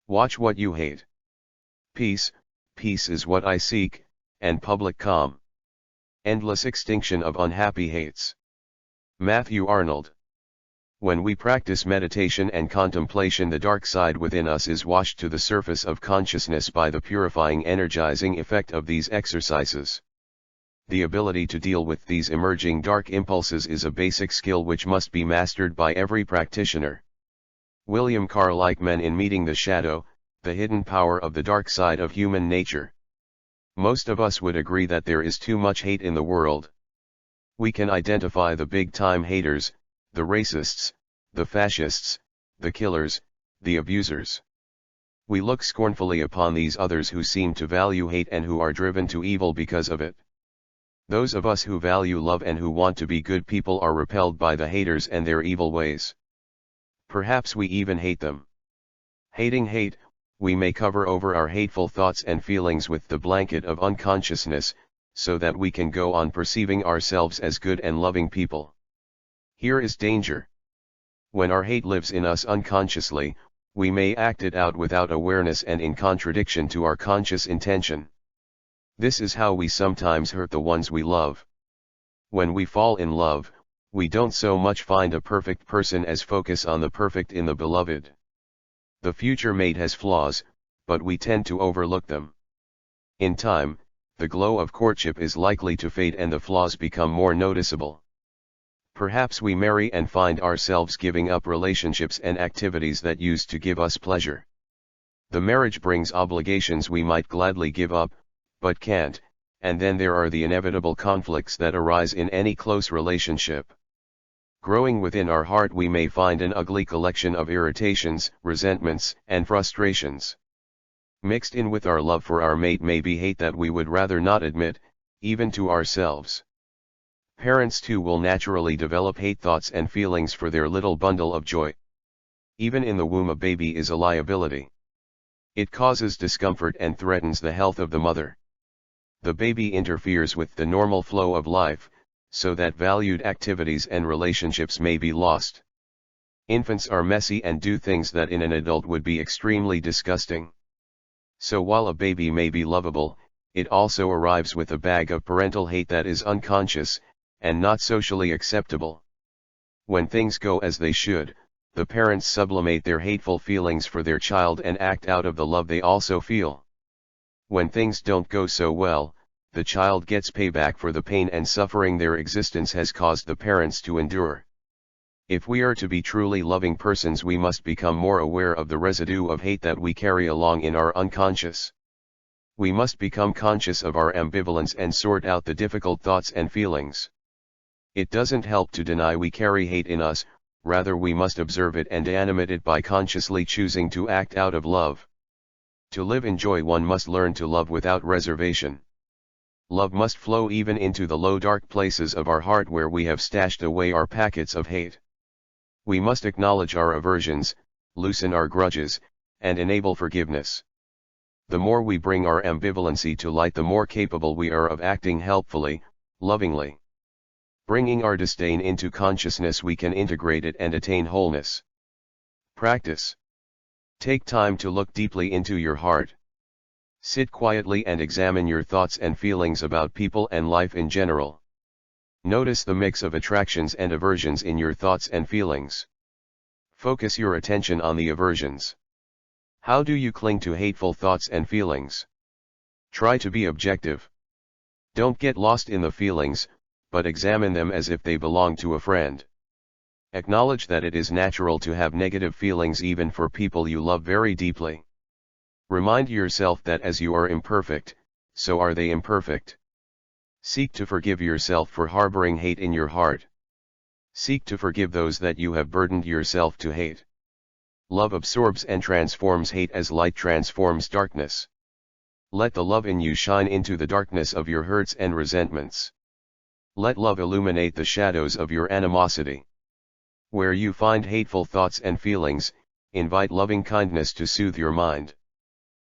Watch what you hate. Peace, peace is what I seek, and public calm. Endless extinction of unhappy hates. Matthew Arnold. When we practice meditation and contemplation, the dark side within us is washed to the surface of consciousness by the purifying, energizing effect of these exercises. The ability to deal with these emerging dark impulses is a basic skill which must be mastered by every practitioner. William Carl Eichman, in Meeting the Shadow, the hidden power of the dark side of human nature. Most of us would agree that there is too much hate in the world. We can identify the big-time haters, the racists, the fascists, the killers, the abusers. We look scornfully upon these others who seem to value hate and who are driven to evil because of it. Those of us who value love and who want to be good people are repelled by the haters and their evil ways. Perhaps we even hate them. Hating hate, we may cover over our hateful thoughts and feelings with the blanket of unconsciousness, so that we can go on perceiving ourselves as good and loving people. Here is danger. When our hate lives in us unconsciously, we may act it out without awareness and in contradiction to our conscious intention. This is how we sometimes hurt the ones we love. When we fall in love, we don't so much find a perfect person as focus on the perfect in the beloved. The future mate has flaws, but we tend to overlook them. In time, the glow of courtship is likely to fade and the flaws become more noticeable. Perhaps we marry and find ourselves giving up relationships and activities that used to give us pleasure. The marriage brings obligations we might gladly give up, but can't, and then there are the inevitable conflicts that arise in any close relationship. Growing within our heart, we may find an ugly collection of irritations, resentments, and frustrations. Mixed in with our love for our mate may be hate that we would rather not admit, even to ourselves. Parents too will naturally develop hate thoughts and feelings for their little bundle of joy. Even in the womb, a baby is a liability. It causes discomfort and threatens the health of the mother. The baby interferes with the normal flow of life, so that valued activities and relationships may be lost. Infants are messy and do things that in an adult would be extremely disgusting. So while a baby may be lovable, it also arrives with a bag of parental hate that is unconscious, and not socially acceptable. When things go as they should, the parents sublimate their hateful feelings for their child and act out of the love they also feel. When things don't go so well, the child gets payback for the pain and suffering their existence has caused the parents to endure. If we are to be truly loving persons, we must become more aware of the residue of hate that we carry along in our unconscious. We must become conscious of our ambivalence and sort out the difficult thoughts and feelings. It doesn't help to deny we carry hate in us, rather we must observe it and animate it by consciously choosing to act out of love. To live in joy, one must learn to love without reservation. Love must flow even into the low dark places of our heart where we have stashed away our packets of hate. We must acknowledge our aversions, loosen our grudges, and enable forgiveness. The more we bring our ambivalency to light, the more capable we are of acting helpfully, lovingly. Bringing our disdain into consciousness, we can integrate it and attain wholeness. Practice. Take time to look deeply into your heart. Sit quietly and examine your thoughts and feelings about people and life in general. Notice the mix of attractions and aversions in your thoughts and feelings. Focus your attention on the aversions. How do you cling to hateful thoughts and feelings? Try to be objective. Don't get lost in the feelings, but examine them as if they belong to a friend. Acknowledge that it is natural to have negative feelings even for people you love very deeply. Remind yourself that as you are imperfect, so are they imperfect. Seek to forgive yourself for harboring hate in your heart. Seek to forgive those that you have burdened yourself to hate. Love absorbs and transforms hate as light transforms darkness. Let the love in you shine into the darkness of your hurts and resentments. Let love illuminate the shadows of your animosity. Where you find hateful thoughts and feelings, invite loving kindness to soothe your mind.